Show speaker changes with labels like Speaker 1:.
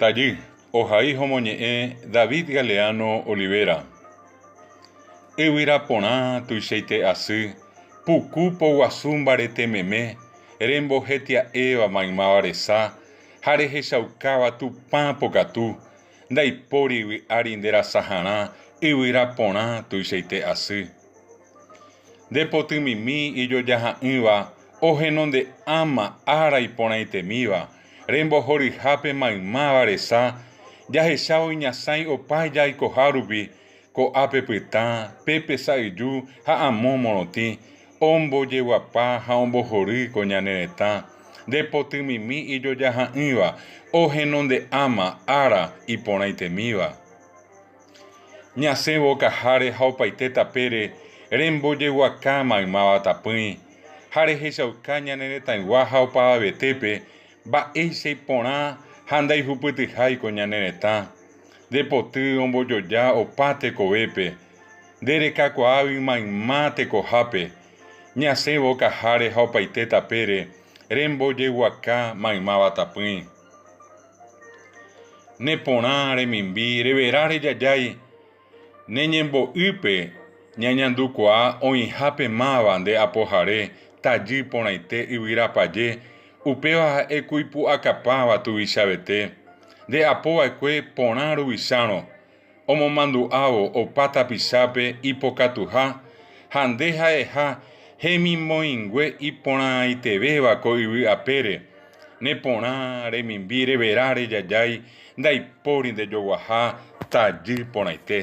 Speaker 1: Tallí, Ojaí Homoñe, David Galeano Olivera. Ewira Pona, Tuicheite Así, Puku Poguasumbarete Meme, Rembojetia Eva Maimavaresa, Jareje Shaucaba Tupá Pocatú, Daipori Arindera Sahana, Ewira Pona, Tuicheite Así. De Potimimi y yo yaha iba, ojenon de ama ara y pona y temiva, rembo jorijape maimavaresa, yaheshao iñasai opaya y koharubi, ko apepita, pepe saiyu, ha amo monoti, ombo yeguapa, ha ombo jori coñanereta. De Potimimi y yo yaha iba, ojenon de ama ara y pona y temiva. Ñasebo cajare jaupaiteta pere, rembo yeguaca maimava tapui, jare hechaucaña neretaigua jaupava betepe, ba'éicha porã handaihupityhái ko ñanereta, de poty ombojoja opa tekovépe, nderekakuaavi maimá tekohápe, ñasẽvo kaháre ha opaite tapére, rembojeguaka maimáva tapỹi. Neporã remimbi revera rejajái, neñembo'ýpe ñañandukuaa oĩhápe máva nde apohare tajy porãite yvyrapaje upéva ha'e kuipu'akapáva tuvichavete nde apova'ekue porã ruvicharõ omomandu'ávo opa tapichápe ipokatuha ha nde ha'eha hemimoĩngue iporãitevéva ko yvy apére. Neporã remimbi revera rejajái ndaipóri ndejoguaha tajy porãite.